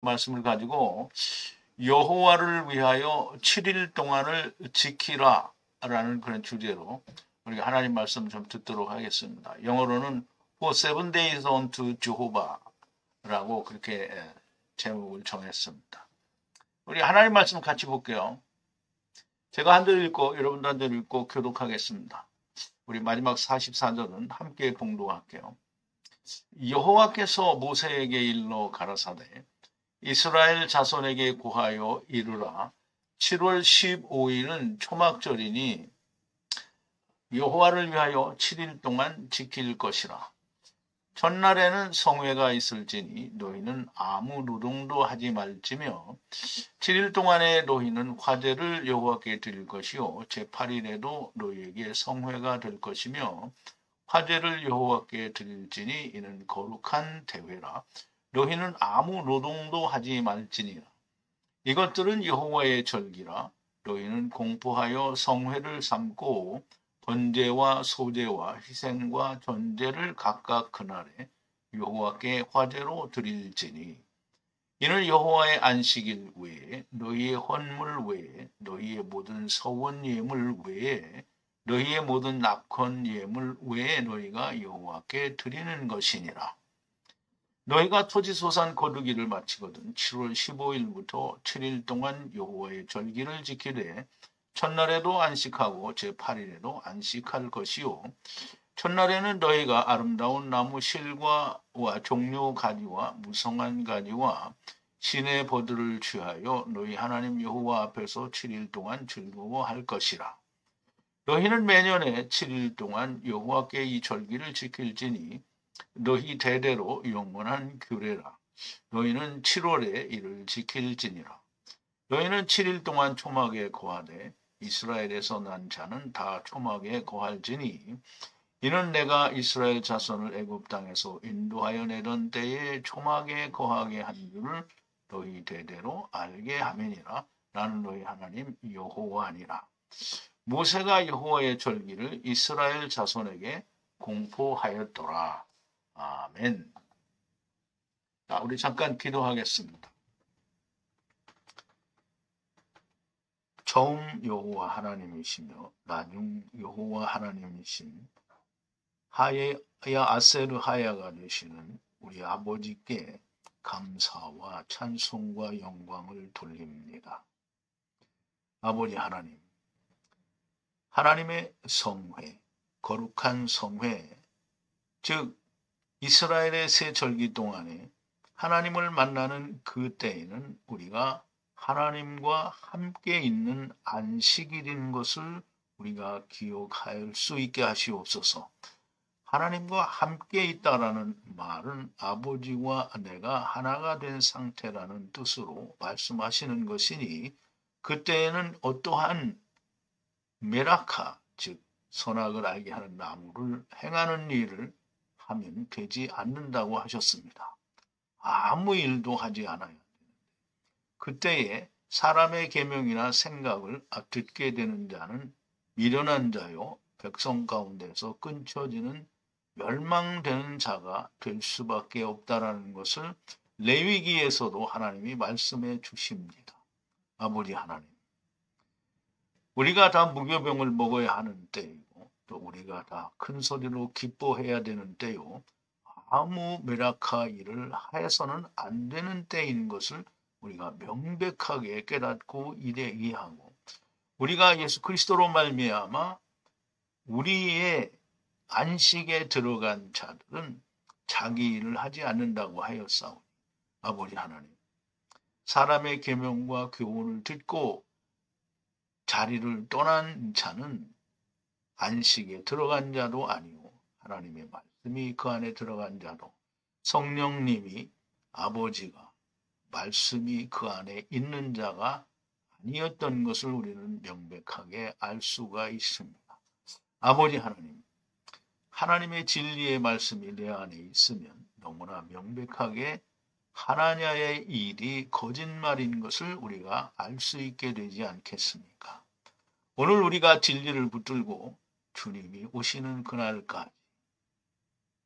말씀을 가지고 여호와를 위하여 7일 동안을 지키라 라는 그런 주제로 우리가 하나님 말씀 좀 듣도록 하겠습니다. 영어로는 For 7 days unto Jehovah 라고 그렇게 제목을 정했습니다. 우리 하나님 말씀 같이 볼게요. 제가 한 절 읽고 여러분도 한 절 읽고 교독하겠습니다. 우리 마지막 44절은 함께 봉독할게요. 여호와께서 모세에게 일러 가라사대 이스라엘 자손에게 고하여 이르라. 7월 15일은 초막절이니 여호와를 위하여 7일 동안 지킬 것이라. 첫날에는 성회가 있을지니 너희는 아무 노동도 하지 말지며 7일 동안에 너희는 화제를 여호와께 드릴 것이요 제8일에도 너희에게 성회가 될 것이며 화제를 여호와께 드릴지니 이는 거룩한 대회라. 너희는 아무 노동도 하지 말지니라. 이것들은 여호와의 절기라. 너희는 공포하여 성회를 삼고 번제와 소제와 희생과 전제를 각각 그날에 여호와께 화제로 드릴지니 이는 여호와의 안식일 외에 너희의 헌물 외에 너희의 모든 서원 예물 외에 너희의 모든 낙헌 예물 외에 너희가 여호와께 드리는 것이니라. 너희가 토지소산 거두기를 마치거든 7월 15일부터 7일 동안 여호와의 절기를 지키되 첫날에도 안식하고 제8일에도 안식할 것이요 첫날에는 너희가 아름다운 나무 실과와 종려 가지와 무성한 가지와 신의 버들을 취하여 너희 하나님 여호와 앞에서 7일 동안 즐거워할 것이라. 너희는 매년에 7일 동안 여호와께 이 절기를 지킬지니 너희 대대로 영원한 규례라. 너희는 7월에 이를 지킬지니라. 너희는 7일 동안 초막에 거하되 이스라엘에서 난 자는 다 초막에 거할지니 이는 내가 이스라엘 자손을 애굽 땅에서 인도하여 내던 때에 초막에 거하게 한 줄을 너희 대대로 알게 하매니라. 나는 너희 하나님 여호와니라. 모세가 여호와의 절기를 이스라엘 자손에게 공포하였더라. 아멘. 자, 우리 잠깐 기도하겠습니다. 처음 여호와 하나님이시며 나중 여호와 하나님이신 하야 아세르 하야가 되시는 우리 아버지께 감사와 찬송과 영광을 돌립니다. 아버지 하나님, 하나님의 성회, 거룩한 성회, 즉 이스라엘의 새 절기 동안에 하나님을 만나는 그 때에는 우리가 하나님과 함께 있는 안식일인 것을 우리가 기억할 수 있게 하시옵소서. 하나님과 함께 있다라는 말은 아버지와 내가 하나가 된 상태라는 뜻으로 말씀하시는 것이니 그때에는 어떠한 메라카, 즉 선악을 알게 하는 나무를 행하는 일을 하면 되지 않는다고 하셨습니다. 아무 일도 하지 않아야 되는데 그때에 사람의 계명이나 생각을 듣게 되는 자는 미련한 자요 백성 가운데서 끊쳐지는 멸망되는 자가 될 수밖에 없다라는 것을 레위기에서도 하나님이 말씀해 주십니다. 아버지 하나님, 우리가 다 무교병을 먹어야 하는 때이고 또 우리가 다 큰 소리로 기뻐해야 되는 때요 아무 메라카 일을 해서는 안 되는 때인 것을 우리가 명백하게 깨닫고 이해하고 우리가 예수 그리스도로 말미암아 우리의 안식에 들어간 자들은 자기 일을 하지 않는다고 하였사오니 아버지 하나님, 사람의 계명과 교훈을 듣고 자리를 떠난 자는 안식에 들어간 자도 아니고 하나님의 말씀이 그 안에 들어간 자도 성령님이 아버지가 말씀이 그 안에 있는 자가 아니었던 것을 우리는 명백하게 알 수가 있습니다. 아버지 하나님, 하나님의 진리의 말씀이 내 안에 있으면 너무나 명백하게 하나냐의 일이 거짓말인 것을 우리가 알 수 있게 되지 않겠습니까? 오늘 우리가 진리를 붙들고 주님이 오시는 그날까지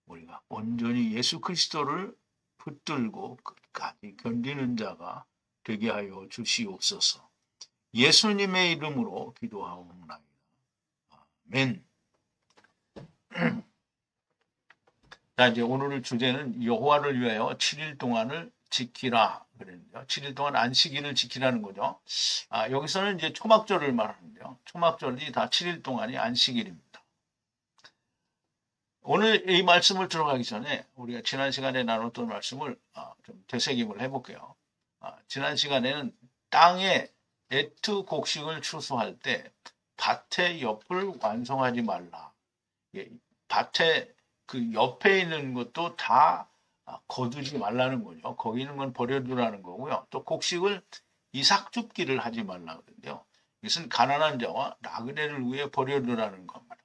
우리가 온전히 예수 그리스도를 붙들고 끝까지 견디는 자가 되게 하여 주시옵소서. 예수님의 이름으로 기도하옵나이다. 아멘. 자, 이제 오늘 주제는 여호와를 위하여 7일 동안을 지키라 그랬는데요. 7일 동안 안식일을 지키라는 거죠. 여기서는 이제 초막절을 말하는데요. 초막절이 다 7일 동안이 안식일입니다. 오늘 이 말씀을 들어가기 전에 우리가 지난 시간에 나눴던 말씀을 좀 되새김을 해볼게요. 지난 시간에는 땅에 에트 곡식을 추수할 때 밭의 옆을 완성하지 말라. 밭에 그 옆에 있는 것도 다 거두지 말라는 거죠. 거기 있는 건 버려두라는 거고요. 또 곡식을 이삭줍기를 하지 말라 그러는데요. 이것은 가난한 자와 나그네를 위해 버려두라는 겁니다.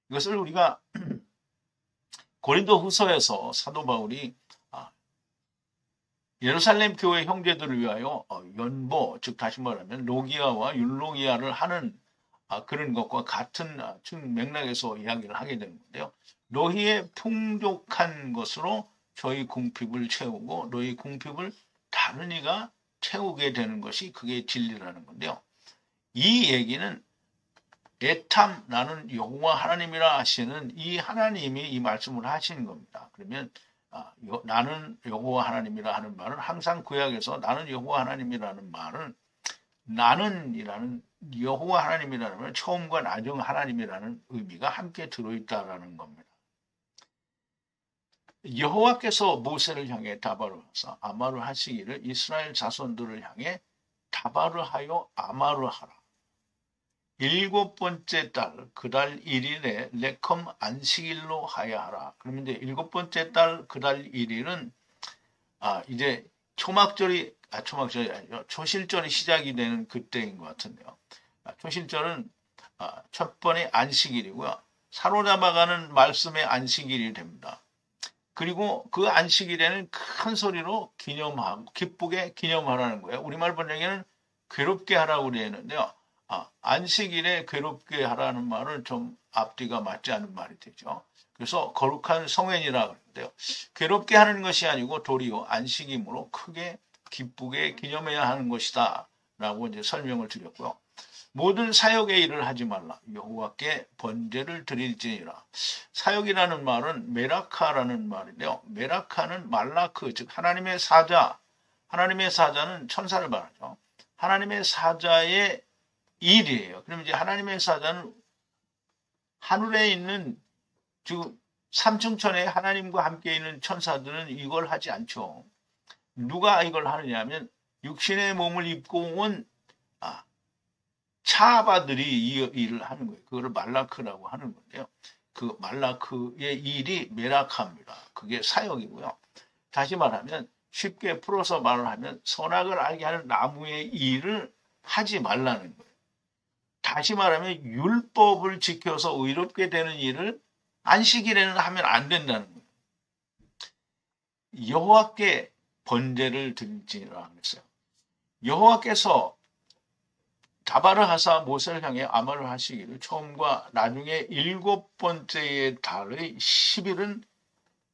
이것을 우리가 고린도 후서에서 사도 바울이 예루살렘 교회 형제들을 위하여 연보, 즉 다시 말하면 로기아와 율로기아를 하는 그런 것과 같은 맥락에서 이야기를 하게 되는 건데요. 너희의 풍족한 것으로 저희 궁핍을 채우고 너희 궁핍을 다른 이가 채우게 되는 것이 그게 진리라는 건데요. 이 얘기는 에탐 나는 여호와 하나님이라 하시는 이 하나님이 이 말씀을 하시는 겁니다. 그러면 나는 여호와 하나님이라 하는 말은 항상 구약에서 나는 여호와 하나님이라는 말은 나는이라는 여호와 하나님이라는 말 처음과 나중 하나님이라는 의미가 함께 들어있다라는 겁니다. 여호와께서 모세를 향해 다바를 하사 아마를 하시기를 이스라엘 자손들을 향해 다바를 하여 아마를 하라. 7번째 달 그달 1일에 레컴 안식일로 하야 하라. 그러면 이제 7번째 달 그달 1일은 이제 초막절이 아니죠. 초실절이 시작이 되는 그때인 것 같은데요. 초실절은 첫 번의 안식일이고요. 사로잡아가는 말씀의 안식일이 됩니다. 그리고 그 안식일에는 큰 소리로 기념하고 기쁘게 기념하라는 거예요. 우리말 번역에는 괴롭게 하라고 되어 있는데요. 안식일에 괴롭게 하라는 말은 좀 앞뒤가 맞지 않은 말이 되죠. 그래서 거룩한 성회니라 그러는데요. 괴롭게 하는 것이 아니고 도리어 안식이므로 크게 기쁘게 기념해야 하는 것이다 라고 이제 설명을 드렸고요. 모든 사역의 일을 하지 말라. 여호와께 번제를 드릴지니라. 사역이라는 말은 메라카라는 말인데요. 메라카는 말라크, 즉 하나님의 사자. 하나님의 사자는 천사를 말하죠. 하나님의 사자의 일이에요. 그럼 이제 하나님의 사자는 하늘에 있는 즉 삼층천에 하나님과 함께 있는 천사들은 이걸 하지 않죠. 누가 이걸 하느냐 하면 육신의 몸을 입고 온 차바들이 이 일을 하는 거예요. 그거를 말라크라고 하는 건데요. 그 말라크의 일이 메라카입니다. 그게 사역이고요. 다시 말하면 쉽게 풀어서 말을 하면 선악을 알게 하는 나무의 일을 하지 말라는 거예요. 다시 말하면 율법을 지켜서 의롭게 되는 일을 안식일에는 하면 안 된다는 거예요. 여호와께 번제를 드릴지니라 했어요. 여호와께서 다바를 하사 모세를 향해 아마를 하시기를 처음과 나중에 7번째의 달의 10일은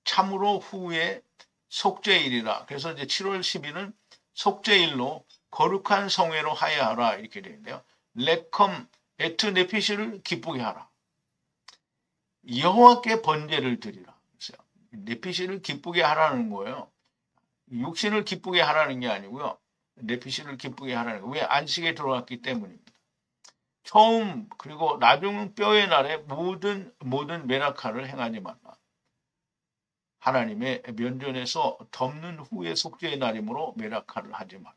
참으로 후에 속죄일이라. 그래서 이제 7월 10일은 속죄일로 거룩한 성회로 하야 하라 이렇게 되는데요. 레컴 에트 네피시를 기쁘게 하라. 여호와께 번제를 드리라. 네피시를 기쁘게 하라는 거예요. 육신을 기쁘게 하라는 게 아니고요. 네피시를 기쁘게 하라는 거예요. 왜? 안식에 들어왔기 때문입니다. 처음 그리고 나중 뼈의 날에 모든 메라카를 행하지 말라. 하나님의 면전에서 덮는 후에 속죄의 날이므로 메라카를 하지 말라.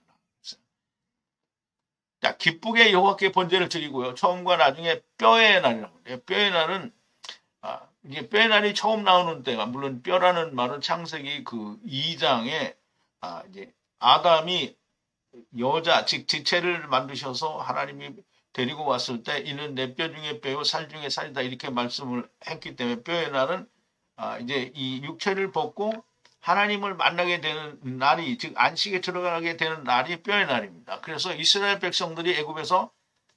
자, 기쁘게 여호와께 번제를 드리고요. 처음과 나중에 뼈의 날이라고 해요. 뼈의 날은 이게 뼈의 날이 처음 나오는 때가 물론 뼈라는 말은 창세기 그 2장에 이제 아담이 여자 즉 지체를 만드셔서 하나님이 데리고 왔을 때 이는 내 뼈 중에 뼈요 살 중에 살이다 이렇게 말씀을 했기 때문에 뼈의 날은 이제 이 육체를 벗고 하나님을 만나게 되는 날이 즉 안식에 들어가게 되는 날이 뼈의 날입니다. 그래서 이스라엘 백성들이 애굽에서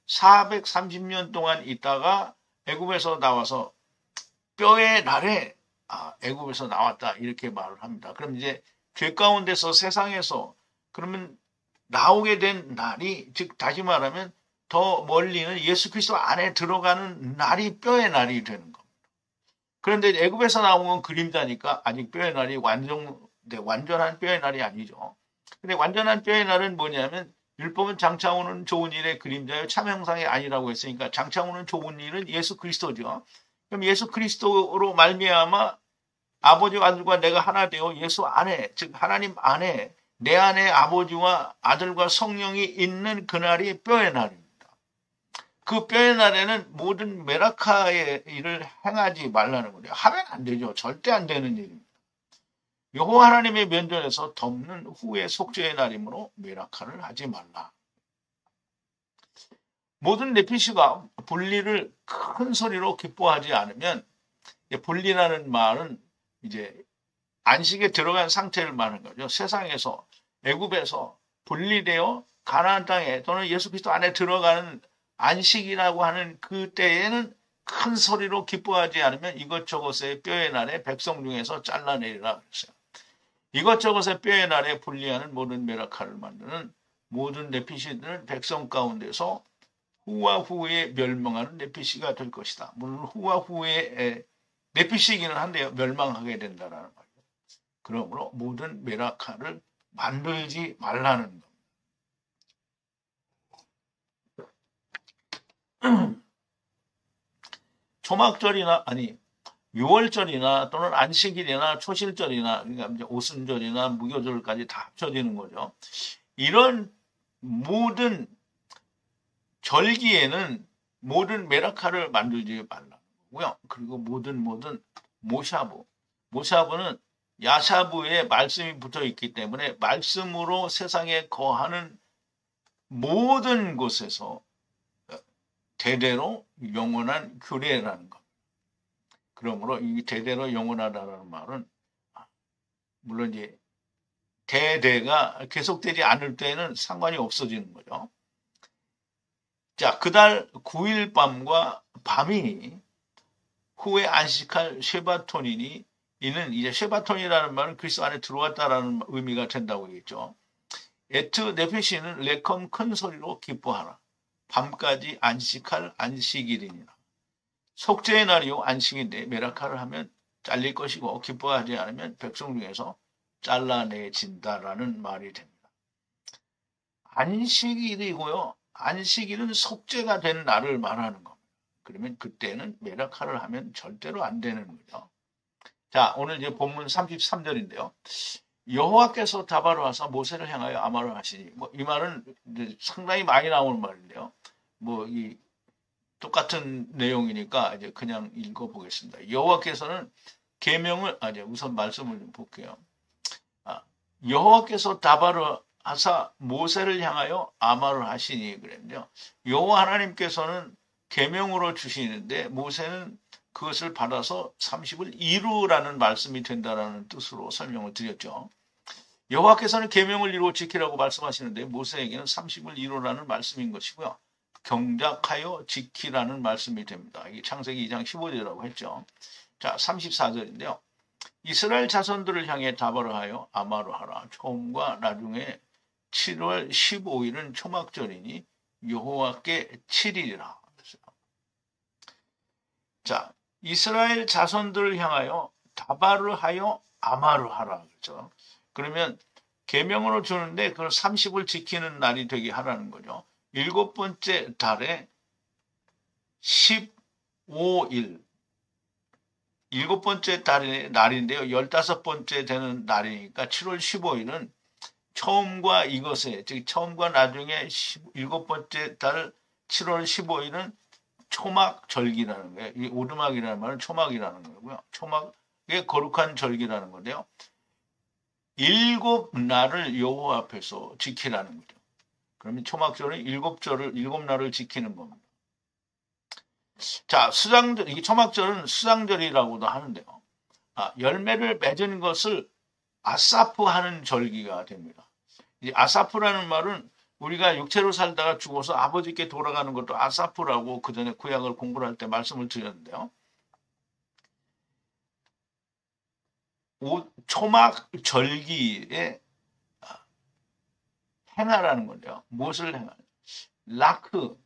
430년 동안 있다가 애굽에서 나와서 뼈의 날에 애굽에서 나왔다 이렇게 말을 합니다. 그럼 이제 죄 가운데서 세상에서 그러면 나오게 된 날이, 즉 다시 말하면 더 멀리는 예수 그리스도 안에 들어가는 날이 뼈의 날이 되는 겁니다. 그런데 애굽에서 나온 건 그림자니까 아직 뼈의 날이 완전한 뼈의 날이 아니죠. 근데 완전한 뼈의 날은 뭐냐면 율법은 장차 오는 좋은 일의 그림자요 참 형상이 아니라고 했으니까 장차 오는 좋은 일은 예수 그리스도죠. 그럼 예수 그리스도로 말미암아 아버지와 아들과 내가 하나 되어 예수 안에, 즉 하나님 안에, 내 안에 아버지와 아들과 성령이 있는 그날이 뼈의 날입니다. 그 뼈의 날에는 모든 메라카의 일을 행하지 말라는 거죠. 하면 안 되죠. 절대 안 되는 일입니다. 여호와 하나님의 면전에서 덮는 후의 속죄의 날이므로 메라카를 하지 말라. 모든 네피시가 분리를 큰 소리로 기뻐하지 않으면, 분리라는 말은 이제 안식에 들어간 상태를 말하는 거죠. 세상에서, 애굽에서 분리되어 가나안 땅에 또는 예수 그리스도 안에 들어가는 안식이라고 하는 그때에는 큰 소리로 기뻐하지 않으면 이것저것의 뼈의 날에 백성 중에서 잘라내리라 그랬어요. 이것저것의 뼈의 날에 분리하는 모든 메라카를 만드는 모든 네피시들은 백성 가운데서 후와 후에 멸망하는 네피시가 될 것이다. 물론 후와 후에 네피시기는 한데요. 멸망하게 된다라는 말이에요. 그러므로 모든 메라카를 만들지 말라는 겁니다. 초막절이나 유월절이나 또는 안식일이나 초실절이나 그러니까 이제 오순절이나 무교절까지 다 합쳐지는 거죠. 이런 모든 절기에는 모든 메라카를 만들지 말라는 거고요. 그리고 모든 모샤브는 야샤브에 말씀이 붙어 있기 때문에 말씀으로 세상에 거하는 모든 곳에서 대대로 영원한 규례라는 것. 그러므로 이 대대로 영원하다라는 말은 물론 이제 대대가 계속되지 않을 때는 상관이 없어지는 거죠. 자, 그달 9일 밤과 밤이 후에 안식할 쉐바톤이니 이는 이제 쉐바톤이라는 말은 그리스도 안에 들어왔다라는 의미가 된다고 했죠. 에트 네페시는 레컴 큰 소리로 기뻐하라. 밤까지 안식할 안식일이니라. 속죄의 날이요 안식인데 메라카를 하면 잘릴 것이고 기뻐하지 않으면 백성 중에서 잘라내진다라는 말이 됩니다. 안식일이고요. 안식일은 속죄가 된 날을 말하는 겁니다. 그러면 그때는 메라카를 하면 절대로 안 되는 거죠. 자, 오늘 이제 본문 33절인데요. 여호와께서 다바로 와서 모세를 향하여 아말을 하시니 이 말은 상당히 많이 나오는 말인데요. 이 똑같은 내용이니까 이제 그냥 읽어보겠습니다. 여호와께서는 계명을 우선 말씀을 좀 볼게요. 여호와께서 다바로 하사 모세를 향하여 아말을 하시니 그랬는데요. 여호와 하나님께서는 계명으로 주시는데 모세는 그것을 받아서 30을 이루라는 말씀이 된다라는 뜻으로 설명을 드렸죠. 여호와께서는 계명을 이루어 지키라고 말씀하시는데 모세에게는 30을 이루라는 말씀인 것이고요. 경작하여 지키라는 말씀이 됩니다. 이게 창세기 2장 15절이라고 했죠. 자, 34절인데요. 이스라엘 자손들을 향해 다바를 하여 아마로 하라. 처음과 나중에 7월 15일은 초막절이니 여호와께 7일이라. 자, 이스라엘 자손들을 향하여 다바를 하여 아마로 하라. 그렇죠? 그러면 계명으로 주는데 그걸 30을 지키는 날이 되게 하라는 거죠. 7번째 달에 15일 7번째 달의 날인데요. 15번째 되는 날이니까 7월 15일은 처음과 이것에, 즉 처음과 나중에 7번째 달 7월 15일은 초막절기라는 거예요. 이 오두막이라는 말은 초막이라는 거고요. 초막의 거룩한 절기라는 건데요. 7날을 여호와 앞에서 지키라는 거죠. 그러면 초막절은 7날을 지키는 겁니다. 자, 수장절, 이게 초막절은 수장절이라고도 하는데요. 열매를 맺은 것을 아사프 하는 절기가 됩니다. 이 아사프라는 말은 우리가 육체로 살다가 죽어서 아버지께 돌아가는 것도 아사프라고 그 전에 구약을 공부를 할 때 말씀을 드렸는데요. 초막 절기에 행하라는 건데요. 무엇을 행하냐? 라크,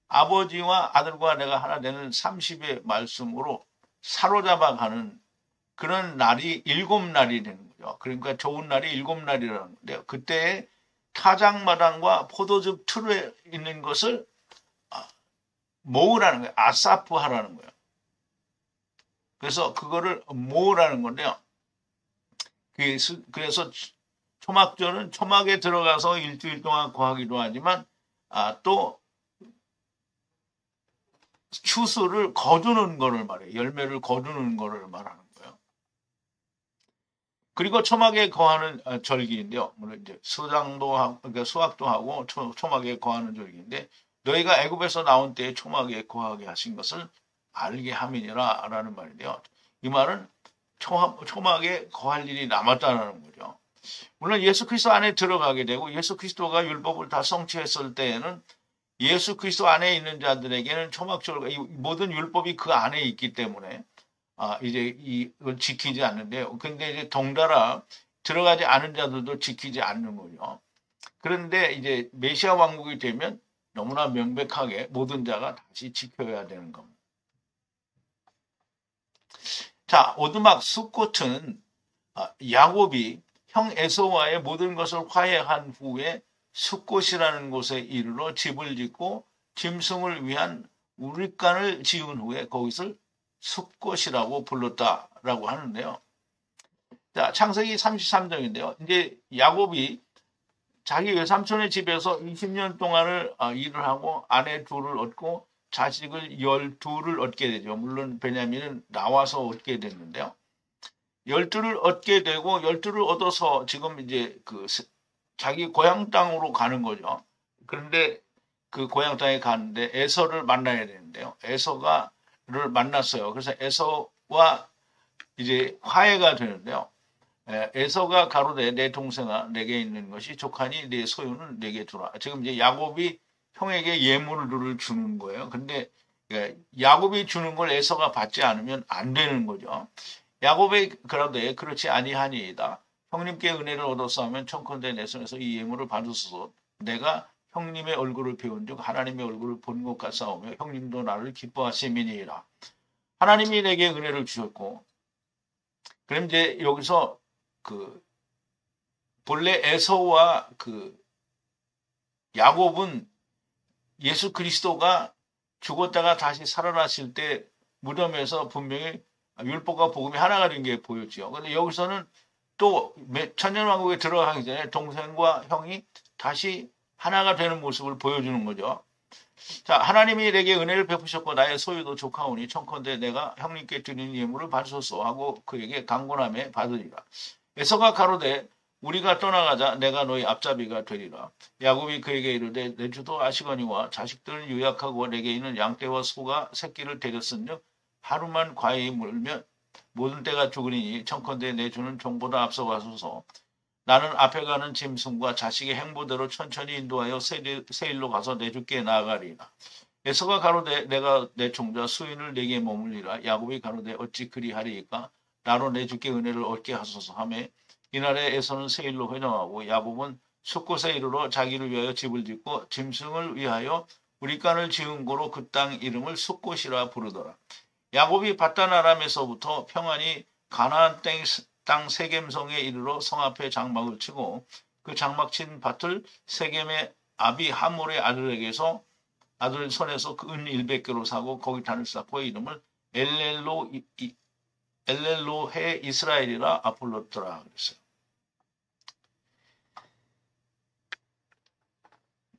아버지와 아들과 내가 하나 되는 30의 말씀으로 사로잡아가는 그런 날이 7날이 되는 거죠. 그러니까 좋은 날이 7날이라는 건데요. 그때 타작마당과 포도즙 틀에 있는 것을 모으라는 거예요. 아사프 하라는 거예요. 그래서 그거를 모으라는 건데요. 그래서 초막절은 초막에 들어가서 일주일 동안 거하기도 하지만 또 추수를 거두는 거를 말해요. 열매를 거두는 거를 말하는 거예요. 그리고 초막에 거하는 절기인데요. 물론 이제 수장도 하고, 그러니까 수확도 하고 초막에 거하는 절기인데 너희가 애굽에서 나온 때에 초막에 거하게 하신 것을 알게 함이니라 라는 말인데요. 이 말은 초막에 거할 일이 남았다는 거죠. 물론 예수 그리스도 안에 들어가게 되고 예수 그리스도가 율법을 다 성취했을 때에는 예수 그리스도 안에 있는 자들에게는 초막절과 모든 율법이 그 안에 있기 때문에 이제 이걸 지키지 않는데요. 근데 이제 덩달아 들어가지 않은 자들도 지키지 않는 거죠. 그런데 이제 메시아 왕국이 되면 너무나 명백하게 모든 자가 다시 지켜야 되는 겁니다. 자, 오두막 숫꽃은 야곱이 형 에서와의 모든 것을 화해한 후에 숫꽃이라는 곳에 이르러 집을 짓고 짐승을 위한 우릿간을 지은 후에 거기서 숫꽃이라고 불렀다라고 하는데요. 자, 창세기 33장인데요. 이제 야곱이 자기 외삼촌의 집에서 20년 동안을 일을 하고 아내 둘을 얻고 자식을 12를 얻게 되죠. 물론 베냐민은 나와서 얻게 됐는데요. 12를 얻게 되고 12를 얻어서 지금 이제 자기 고향 땅으로 가는 거죠. 그런데 그 고향 땅에 가는데 에서를 만나야 되는데요. 에서를 만났어요. 그래서 에서와 이제 화해가 되는데요. 에서가 가로되 내 동생아 내게 있는 것이 족하니 내 소유는 내게 주라. 지금 이제 야곱이 형에게 예물을 주는 거예요. 근데 야곱이 주는 걸 에서가 받지 않으면 안 되는 거죠. 야곱이 그러되 그렇지 아니하니이다. 형님께 은혜를 얻어서 하면 청컨대 내 손에서 이 예물을 받으소서. 내가 형님의 얼굴을 배운 즉 하나님의 얼굴을 본 것 같사오며 형님도 나를 기뻐하심이니이다. 하나님이 내게 은혜를 주셨고 그럼 이제 여기서 본래 에서와 야곱은 예수 그리스도가 죽었다가 다시 살아나실 때 무덤에서 분명히 율법과 복음이 하나가 된 게 보였죠. 그런데 여기서는 또 천년왕국에 들어가기 전에 동생과 형이 다시 하나가 되는 모습을 보여주는 거죠. 자, 하나님이 내게 은혜를 베푸셨고 나의 소유도 족하오니 청컨대 내가 형님께 드리는 예물을 받으소서 하고 그에게 강권함에 받으리라. 에서가 가로되 우리가 떠나가자 내가 너희 앞잡이가 되리라. 야곱이 그에게 이르되 내 주도 아시거니와 자식들은 유약하고 내게 있는 양떼와 소가 새끼를 데렸은즉 하루만 과히 물면 모든 때가 죽으리니 청컨대 내 주는 종보다 앞서가소서. 나는 앞에 가는 짐승과 자식의 행보대로 천천히 인도하여 세일로 가서 내 주께 나아가리라. 에서가 가로되 내가 내 종자 수인을 내게 머물리라. 야곱이 가로되 어찌 그리하리이까 나로 내 주께 은혜를 얻게 하소서 하매 이날에 에서는 세일로 회정하고 야곱은 숫곳에 이르러 자기를 위하여 집을 짓고 짐승을 위하여 우릿간을 지은 고로 그 땅 이름을 숫곳이라 부르더라. 야곱이 밧단 아람에서부터 평안히 가나안 땅 세겜성에 이르러 성 앞에 장막을 치고 그 장막 친 밭을 세겜의 아비 하몰의 아들에게서 아들 손에서 그 은 100개로 사고 거기 단을 쌓고 이름을 엘렐로해 이스라엘이라 불렀더라 그랬어요.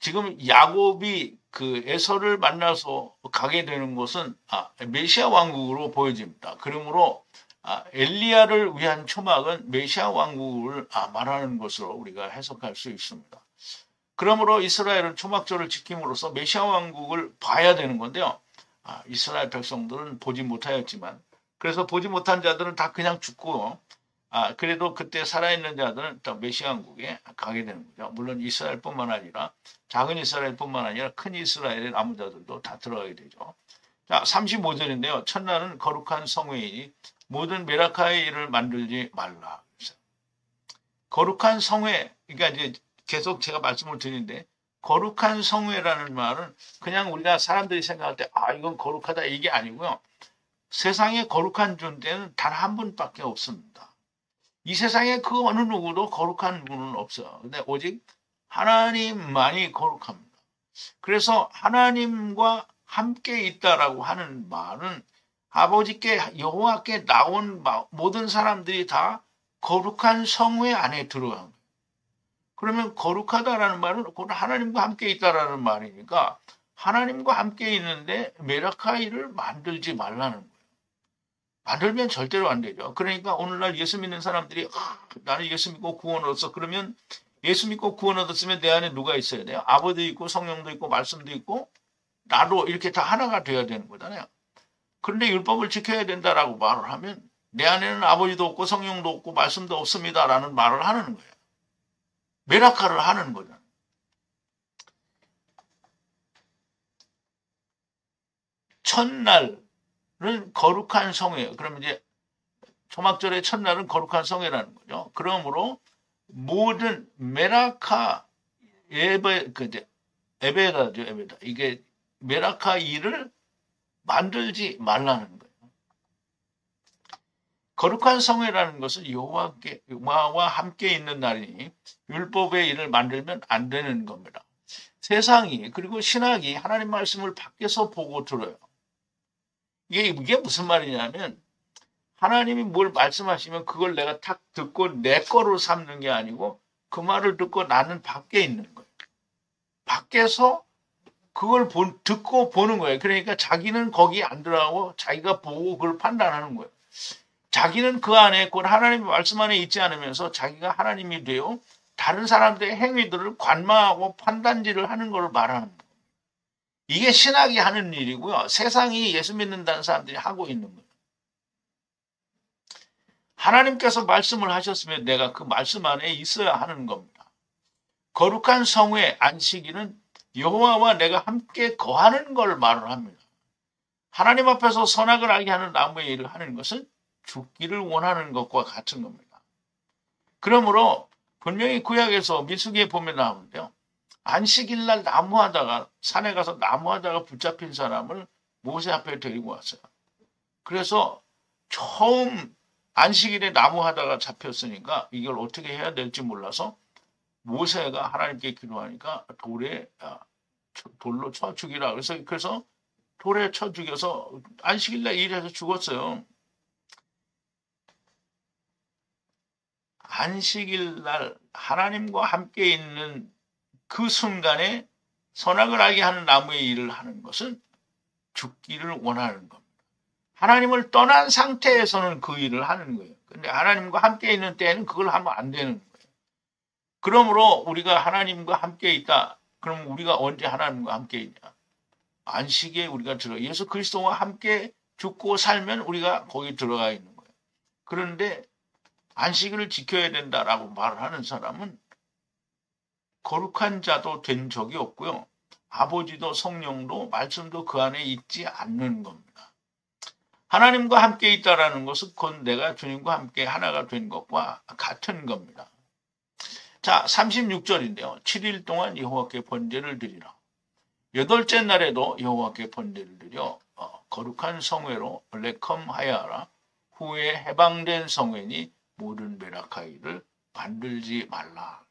지금 야곱이 에서를 만나서 가게 되는 곳은 메시아 왕국으로 보여집니다. 그러므로 엘리야를 위한 초막은 메시아 왕국을 말하는 것으로 우리가 해석할 수 있습니다. 그러므로 이스라엘은 초막절을 지킴으로써 메시아 왕국을 봐야 되는 건데요. 이스라엘 백성들은 보지 못하였지만 그래서 보지 못한 자들은 다 그냥 죽고 그래도 그때 살아있는 자들은 또 메시아 왕국에 가게 되는 거죠. 물론 이스라엘뿐만 아니라 작은 이스라엘뿐만 아니라 큰 이스라엘의 남은 자들도 다 들어가게 되죠. 자, 35절인데요. 첫날은 거룩한 성회이니 모든 메라카의 일을 만들지 말라. 거룩한 성회, 그러니까 이제 계속 제가 말씀을 드리는데, 거룩한 성회라는 말은 그냥 우리가 사람들이 생각할 때, 이건 거룩하다 이게 아니고요. 세상에 거룩한 존재는 단 한 분밖에 없습니다. 이 세상에 그 어느 누구도 거룩한 분은 없어요. 근데 오직 하나님만이 거룩합니다. 그래서 하나님과 함께 있다라고 하는 말은 아버지께 여호와께 나온 모든 사람들이 다 거룩한 성회 안에 들어간 거예요. 그러면 거룩하다라는 말은 곧 하나님과 함께 있다라는 말이니까 하나님과 함께 있는데 메라카이를 만들지 말라는 거예요. 만들면 절대로 안 되죠. 그러니까 오늘날 예수 믿는 사람들이 나는 예수 믿고 구원 얻었어. 그러면 예수 믿고 구원 얻었으면 내 안에 누가 있어야 돼요? 아버지도 있고 성령도 있고 말씀도 있고 나도 이렇게 다 하나가 돼야 되는 거잖아요. 그런데 율법을 지켜야 된다라고 말을 하면 내 안에는 아버지도 없고 성령도 없고 말씀도 없습니다라는 말을 하는 거예요. 메라카를 하는 거잖아요. 첫날은 거룩한 성회예요. 그러면 이제 초막절의 첫날은 거룩한 성회라는 거죠. 그러므로 모든 메라카 에베다죠, 에베다. 이게 메라카 일을 만들지 말라는 거예요. 거룩한 성회라는 것은 여호와와 함께 있는 날이니 율법의 일을 만들면 안 되는 겁니다. 세상이 그리고 신학이 하나님 말씀을 밖에서 보고 들어요. 이게 무슨 말이냐면 하나님이 뭘 말씀하시면 그걸 내가 탁 듣고 내 거로 삼는 게 아니고 그 말을 듣고 나는 밖에 있는 거예요. 밖에서 그걸 듣고 보는 거예요. 그러니까 자기는 거기 안 들어가고 자기가 보고 그걸 판단하는 거예요. 자기는 그 안에 곧 하나님의 말씀 안에 있지 않으면서 자기가 하나님이 되어 다른 사람들의 행위들을 관망하고 판단질을 하는 걸 말하는 거예요. 이게 신학이 하는 일이고요. 세상이 예수 믿는다는 사람들이 하고 있는 거예요. 하나님께서 말씀을 하셨으면 내가 그 말씀 안에 있어야 하는 겁니다. 거룩한 성회 안식일은 여호와와 내가 함께 거하는 걸 말을 합니다. 하나님 앞에서 선악을 알게 하는 나무의 일을 하는 것은 죽기를 원하는 것과 같은 겁니다. 그러므로 분명히 구약에서 민수기에 보면 나오는데요. 안식일날 나무하다가 산에 가서 나무하다가 붙잡힌 사람을 모세 앞에 데리고 왔어요. 그래서 처음 안식일에 나무하다가 잡혔으니까 이걸 어떻게 해야 될지 몰라서 모세가 하나님께 기도하니까 돌로 쳐 죽이라. 그래서 돌에 쳐 죽여서 안식일날 일해서 죽었어요. 안식일날 하나님과 함께 있는 그 순간에 선악을 알게 하는 나무의 일을 하는 것은 죽기를 원하는 겁니다. 하나님을 떠난 상태에서는 그 일을 하는 거예요. 근데 하나님과 함께 있는 때에는 그걸 하면 안 되는 거예요. 그러므로 우리가 하나님과 함께 있다. 그럼 우리가 언제 하나님과 함께 있냐? 안식에 우리가 예수 그리스도와 함께 죽고 살면 우리가 거기 들어가 있는 거예요. 그런데 안식일을 지켜야 된다라고 말을 하는 사람은 거룩한 자도 된 적이 없고요. 아버지도 성령도 말씀도 그 안에 있지 않는 겁니다. 하나님과 함께 있다라는 것은 곧 내가 주님과 함께 하나가 된 것과 같은 겁니다. 자, 36절인데요. 7일 동안 여호와께 번제를 드리라. 8째 날에도 여호와께 번제를 드려 거룩한 성회로 레컴하여 하라. 후에 해방된 성회니 모든 메라카이를 만들지 말라.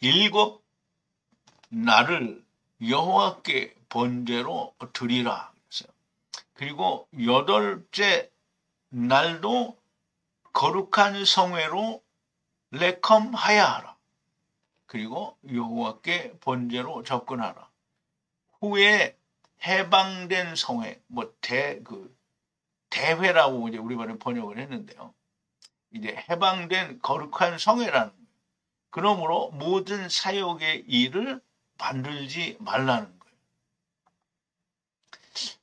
일곱 날을 여호와께 번제로 드리라. 그리고 8째 날도 거룩한 성회로 레컴하여 하라. 그리고 여호와께 번제로 접근하라. 후에 해방된 성회, 대회라고 이제 우리 말에 번역을 했는데요. 이제 해방된 거룩한 성회라는 거예요. 그러므로 모든 사역의 일을 만들지 말라는 거예요.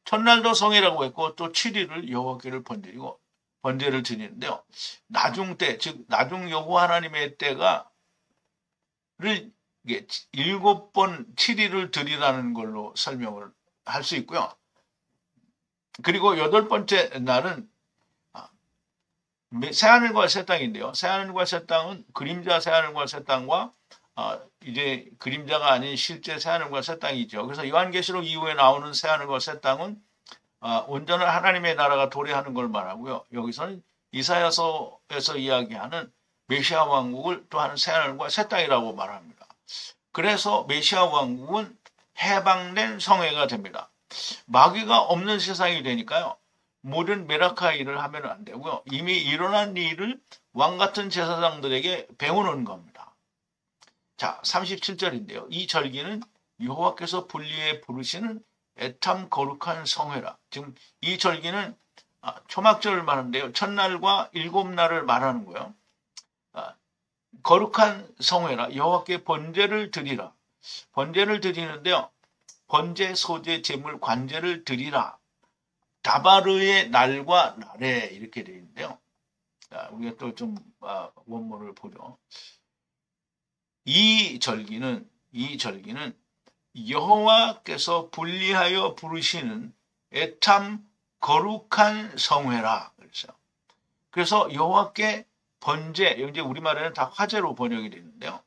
첫날도 성회라고 했고 또 7일을 여호와께를 번제를 드리는데요. 나중 때, 즉 나중 여호와 하나님의 때를 이게 7번 7일을 드리라는 걸로 설명을 할 수 있고요. 그리고 8번째 날은 새하늘과 새 땅인데요. 새하늘과 새 땅은 그림자 새하늘과 새 땅과 이제 그림자가 아닌 실제 새하늘과 새 땅이죠. 그래서 요한계시록 이후에 나오는 새하늘과 새 땅은 온전한 하나님의 나라가 도래하는 걸 말하고요. 여기서는 이사야서에서 이야기하는 메시아 왕국을 또한 새하늘과 새 땅이라고 말합니다. 그래서 메시아 왕국은 해방된 성회가 됩니다. 마귀가 없는 세상이 되니까요. 모든 메라카 일을 하면 안 되고요. 이미 일어난 일을 왕같은 제사장들에게 배우는 겁니다. 자, 37절인데요. 이 절기는 여호와께서 분리해 부르시는 애탐 거룩한 성회라. 지금 이 절기는 초막절을 말하는데요. 첫날과 7날을 말하는 거예요. 거룩한 성회라. 여호와께 번제를 드리라. 번제를 드리는데요. 번제, 소제, 제물, 관제를 드리라. 다바르의 날과 날에 이렇게 되어 있는데요. 자, 우리가 또 좀 원문을 보죠. 이 절기는 여호와께서 분리하여 부르시는 애탐 거룩한 성회라 그랬어요. 그래서 여호와께 번제, 이제 우리말에는 다 화제로 번역이 되는데요.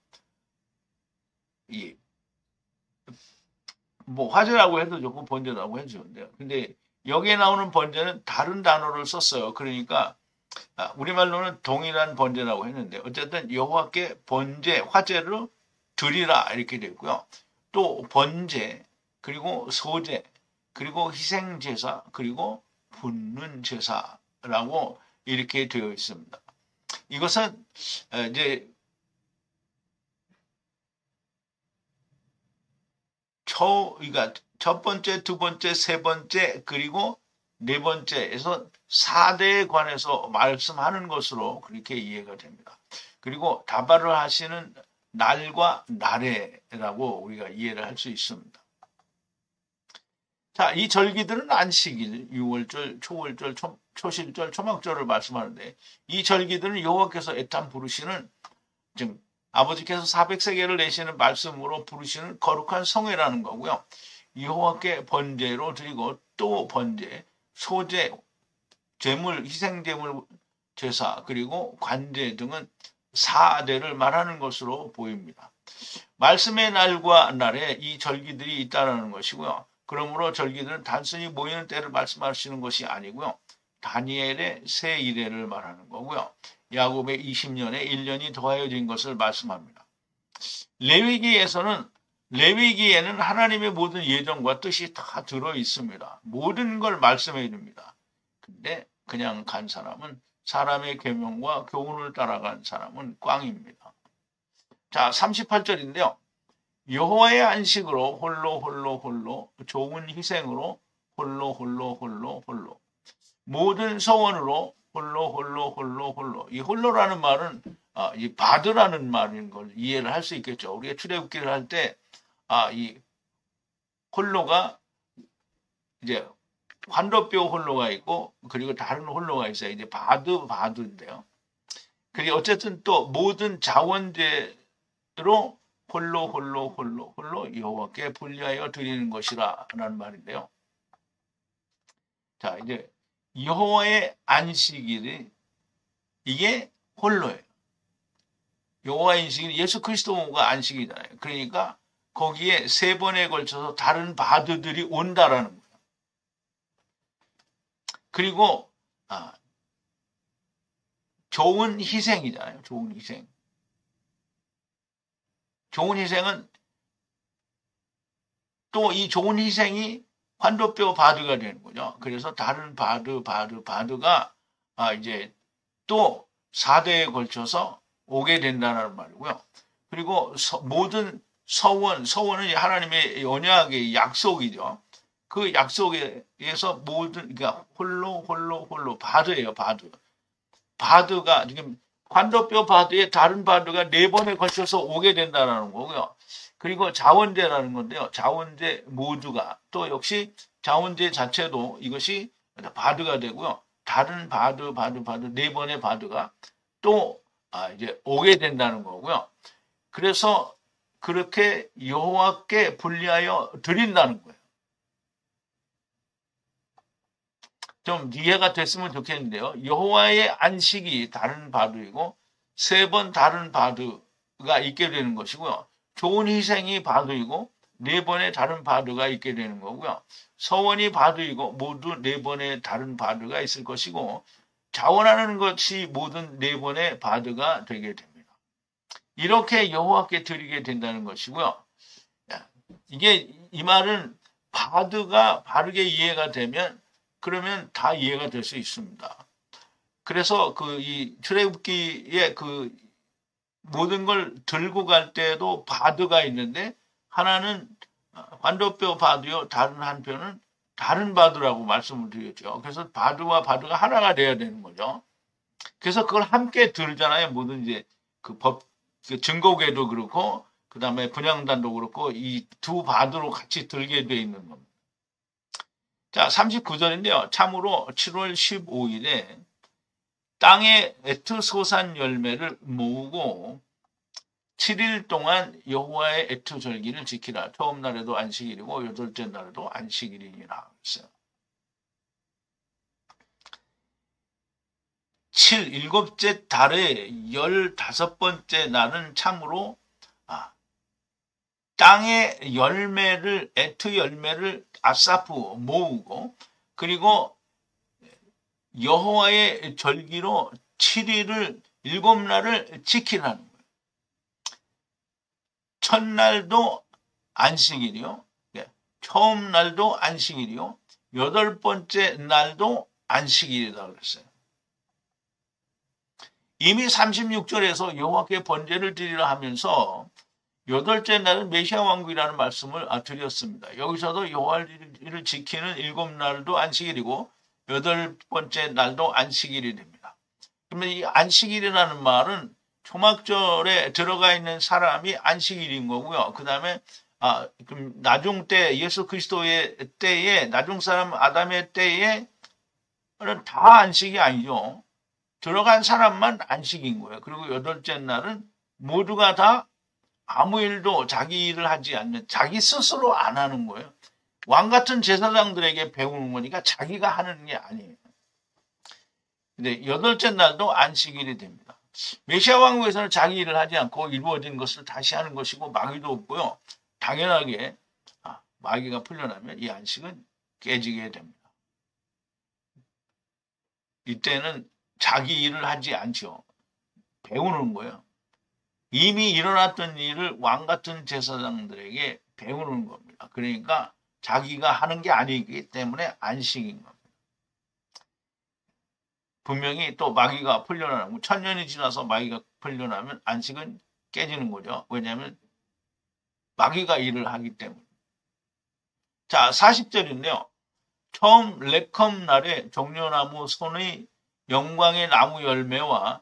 뭐 화제라고 해도 좋고 번제라고 해도 좋은데요. 근데 여기에 나오는 번제는 다른 단어를 썼어요. 그러니까 우리말로는 동일한 번제라고 했는데 어쨌든 여호와께 번제, 화제를 드리라 이렇게 되고요. 또 번제, 그리고 소제, 그리고 희생제사, 그리고 붓는 제사라고 이렇게 되어 있습니다. 이것은 이제 그러니까 첫 번째, 두 번째, 세 번째, 그리고 네 번째에서 4대에 관해서 말씀하는 것으로 그렇게 이해가 됩니다. 그리고 다발을 하시는 날과 날에라고 우리가 이해를 할 수 있습니다. 자, 이 절기들은 안식일, 유월절, 초월절, 초실절, 초막절을 말씀하는데 이 절기들은 여호와께서 애탐 부르시는 지금 아버지께서 400세계를 내시는 말씀으로 부르시는 거룩한 성회라는 거고요. 여호와께 번제로 드리고 또 번제, 소제, 제물, 희생제물 제사, 그리고 관제 등은 4대를 말하는 것으로 보입니다. 말씀의 날과 날에 이 절기들이 있다는 것이고요. 그러므로 절기들은 단순히 모이는 때를 말씀하시는 것이 아니고요. 다니엘의 새 이래를 말하는 거고요. 야곱의 20년에 1년이 더하여진 것을 말씀합니다. 레위기에는 하나님의 모든 예정과 뜻이 다 들어 있습니다. 모든 걸 말씀해 줍니다. 근데 그냥 간 사람은 사람의 계명과 교훈을 따라간 사람은 꽝입니다. 자, 38절인데요. 여호와의 안식으로 홀로 좋은 희생으로 홀로 모든 서원으로 홀로 이 홀로라는 말은 이 바드라는 말인 걸 이해를 할 수 있겠죠. 우리가 출애굽기를 할 때 이 홀로가 이제 환도뼈 홀로가 있고 그리고 다른 홀로가 있어요. 이제 바드인데요. 그리고 어쨌든 또 모든 자원제로 홀로 여호와께 분리하여 드리는 것이라는 말인데요. 자, 이제 여호와의 안식일이 이게 홀로예요. 여호와의 안식일이 예수 그리스도가 안식이잖아요. 그러니까 거기에 3번에 걸쳐서 다른 바드들이 온다라는 거예요. 그리고 좋은 희생이잖아요. 좋은 희생. 좋은 희생은 또 이 좋은 희생이 환도뼈 바드가 되는 거죠. 그래서 다른 바드가 이제 또 4대에 걸쳐서 오게 된다는 말이고요. 그리고 모든 서원은 하나님의 언약의 약속이죠. 그 약속에서 모든, 그러니까 홀로 바드예요, 바드. 바드가 지금 환도뼈 바드에 다른 바드가 4번에 걸쳐서 오게 된다는 거고요. 그리고 자원제라는 건데요. 자원제 모두가 또 역시 자원제 자체도 이것이 바드가 되고요. 다른 바드 4번의 바드가 또 이제 오게 된다는 거고요. 그래서 그렇게 여호와께 분리하여 드린다는 거예요. 좀 이해가 됐으면 좋겠는데요. 여호와의 안식이 다른 바두이고 3번 다른 바두가 있게 되는 것이고요. 좋은 희생이 바두이고 4번의 다른 바두가 있게 되는 거고요. 서원이 바두이고 모두 4번의 다른 바두가 있을 것이고 자원하는 것이 모든 4번의 바두가 되게 됩니다. 이렇게 여호와께 드리게 된다는 것이고요. 이게 이 말은 바두가 바르게 이해가 되면 그러면 다 이해가 될 수 있습니다. 그래서 이 출애굽기에 모든 걸 들고 갈 때에도 바드가 있는데 하나는 관도뼈 바드요, 다른 한편은 다른 바드라고 말씀을 드렸죠. 그래서 바드와 바드가 하나가 돼야 되는 거죠. 그래서 그걸 함께 들잖아요. 모든 이제 증거궤도 그렇고 그 다음에 분향단도 그렇고 이 두 바드로 같이 들게 돼 있는 겁니다. 자, 39절인데요. 참으로 7월 15일에 땅의 에트소산 열매를 모으고 7일 동안 여호와의 에트절기를 지키라. 처음 날에도 안식일이고 8째 날에도 안식일이니라 했어요. 7째 달의 15번째 날은 참으로 땅의 열매를, 에트 열매를 아사프 모으고, 그리고 여호와의 절기로 7일을 7날을 지키라는 거예요. 첫날도 안식일이요. 처음 날도 안식일이요. 8번째 날도 안식일이라고 그랬어요. 이미 36절에서 여호와께 번제를 드리라 하면서 8째 날은 메시아 왕국이라는 말씀을 드렸습니다. 여기서도 여호와를 지키는 7날도 안식일이고 8번째 날도 안식일이 됩니다. 그러면 이 안식일이라는 말은 초막절에 들어가 있는 사람이 안식일인 거고요. 그 다음에 그럼 나중 때 예수 그리스도의 때에 나중 사람 아담의 때에는 다 안식이 아니죠. 들어간 사람만 안식인 거예요. 그리고 8째 날은 모두가 다 아무 일도 자기 일을 하지 않는, 자기 스스로 안 하는 거예요. 왕 같은 제사장들에게 배우는 거니까 자기가 하는 게 아니에요. 근데 8째 날도 안식일이 됩니다. 메시아 왕국에서는 자기 일을 하지 않고 이루어진 것을 다시 하는 것이고 마귀도 없고요. 당연하게 마귀가 풀려나면 이 안식은 깨지게 됩니다. 이때는 자기 일을 하지 않죠. 배우는 거예요. 이미 일어났던 일을 왕 같은 제사장들에게 배우는 겁니다. 그러니까 자기가 하는 게 아니기 때문에 안식인 겁니다. 분명히 또 마귀가 풀려나고 1000년이 지나서 마귀가 풀려나면 안식은 깨지는 거죠. 왜냐하면 마귀가 일을 하기 때문에. 자, 40절인데요. 처음 레컴 날에 종려나무 손의 영광의 나무 열매와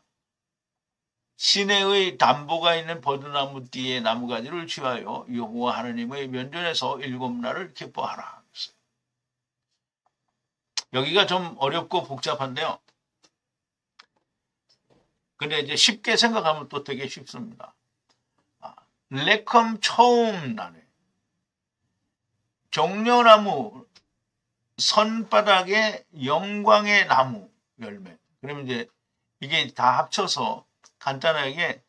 시내의 담보가 있는 버드나무 띠의 나무가지를 취하여 여호와 하나님의 면전에서 7날을 기뻐하라. 여기가 좀 어렵고 복잡한데요. 근데 이제 쉽게 생각하면 또 되게 쉽습니다. 레컴 처음 날에 종려나무 선바닥에 영광의 나무 열매. 그러면 이제 이게 다 합쳐서 간단하게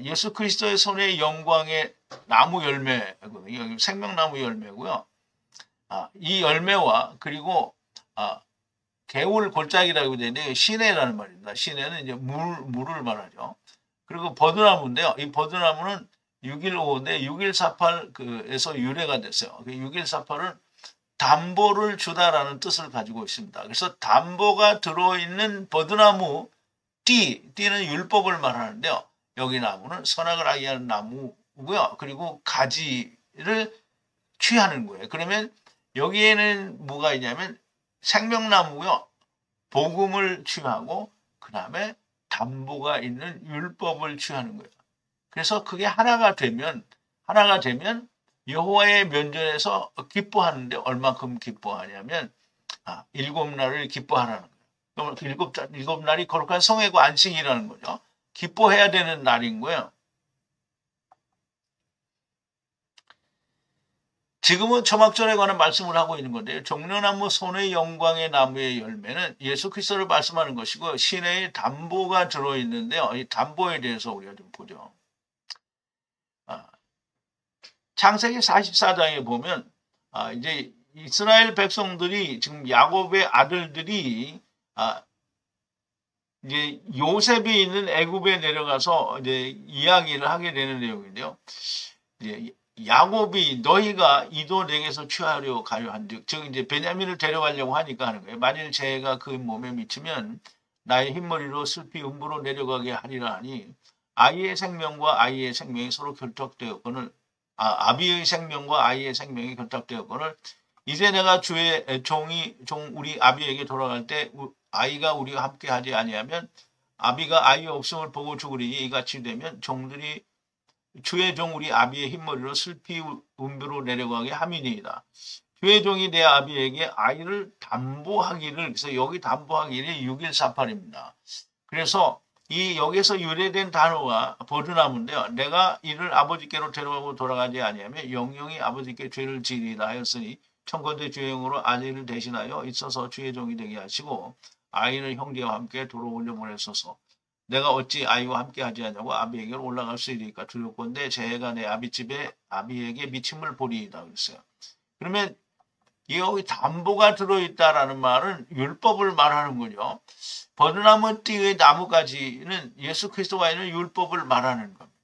예수 그리스도의 손에 영광의 나무 열매거든요. 생명나무 열매고요. 이 열매와 그리고 개울 골짜기라고 되는데 시내라는 말입니다. 시내는 이제 물을 말하죠. 그리고 버드나무인데요. 이 버드나무는 6.15인데 6148에서 유래가 됐어요. 6148은 담보를 주다라는 뜻을 가지고 있습니다. 그래서 담보가 들어있는 버드나무 띠는 율법을 말하는데요. 여기 나무는 선악을 알게 하는 나무고요. 그리고 가지를 취하는 거예요. 그러면 여기에는 뭐가 있냐면 생명나무고요. 복음을 취하고 그 다음에 담보가 있는 율법을 취하는 거예요. 그래서 그게 하나가 되면 여호와의 면전에서 기뻐하는데 얼마큼 기뻐하냐면 7날을 기뻐하라는 거예요. 그럼 7날이 거룩한 성회고 안식이라는 거죠. 기뻐해야 되는 날인 거예요. 지금은 초막절에 관한 말씀을 하고 있는 건데요. 종려나무 손의 영광의 나무의 열매는 예수 그리스도를 말씀하는 것이고 신의 담보가 들어있는데요. 이 담보에 대해서 우리가 좀 보죠. 창세기 44장에 보면 이제 이스라엘 백성들이 지금 야곱의 아들들이 이제 요셉이 있는 애굽에 내려가서 이제 이야기를 하게 되는 내용인데요. 이제 야곱이 너희가 이도 내게서 취하려 가려 한즉, 즉 이제 베냐민을 데려가려고 하니까 하는 거예요. 만일 재해가 그 몸에 미치면 나의 흰머리로 슬피 음부로 내려가게 하리라 하니 아이의 생명과 아이의 생명이 서로 결탁되었거늘 아비의 생명과 아이의 생명이 결탁되었거늘 이제 내가 주의 종 우리 아비에게 돌아갈 때 아이가 우리와 함께 하지 아니하면 아비가 아이 없음을 보고 죽으리니 이같이 되면 종들이 주의 종 우리 아비의 흰머리로 슬피 음부로 내려가게 함이니이다. 주의 종이 내 아비에게 아이를 담보하기를, 그래서 여기 담보하기를 6.148입니다. 그래서 이 여기서 유래된 단어가 버드나무인데요. 내가 이를 아버지께로 데려가고 돌아가지 아니하면 영영이 아버지께 죄를 지리라 하였으니 청컨대 주의 영으로 아내를 대신하여 있어서 주의 종이 되게 하시고 아이를 형제와 함께 도로 올려보내소서. 내가 어찌 아이와 함께 하지 않냐고 아비에게로 올라갈 수 있으니까 두렵건대 재해가 내 아비집에 아비에게 미침을 보리이다 그랬어요. 그러면 여기 담보가 들어있다라는 말은 율법을 말하는 거죠. 버드나무 띠의 나무가지는 예수 그리스도가 있는 율법을 말하는 겁니다.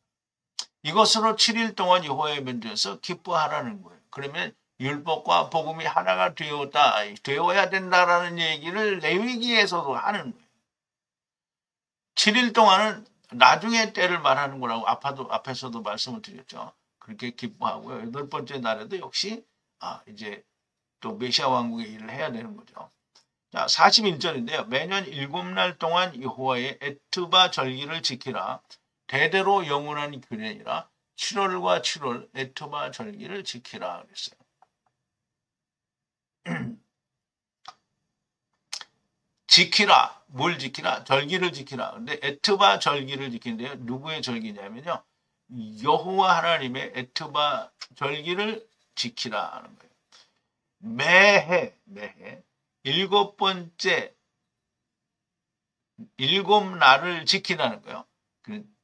이것으로 7일 동안 여호와의 면전에서 기뻐하라는 거예요. 그러면 율법과 복음이 하나가 되어야 된다라는 얘기를 레위기에서도 하는 거예요. 7일 동안은 나중에 때를 말하는 거라고 앞에서도 말씀을 드렸죠. 그렇게 기뻐하고요. 8번째 날에도 역시 이제 또 메시아 왕국의 일을 해야 되는 거죠. 자, 41절인데요. 매년 7날 동안 여호와의 에트바 절기를 지키라. 대대로 영원한 규례니라. 7월과 7월 에트바 절기를 지키라 그랬어요. 지키라. 뭘 지키라? 절기를 지키라. 근데 에트바 절기를 지킨대요. 누구의 절기냐면요. 여호와 하나님의 에트바 절기를 지키라 하는 거예요. 매해 7번째 7날을 지키라는 거예요.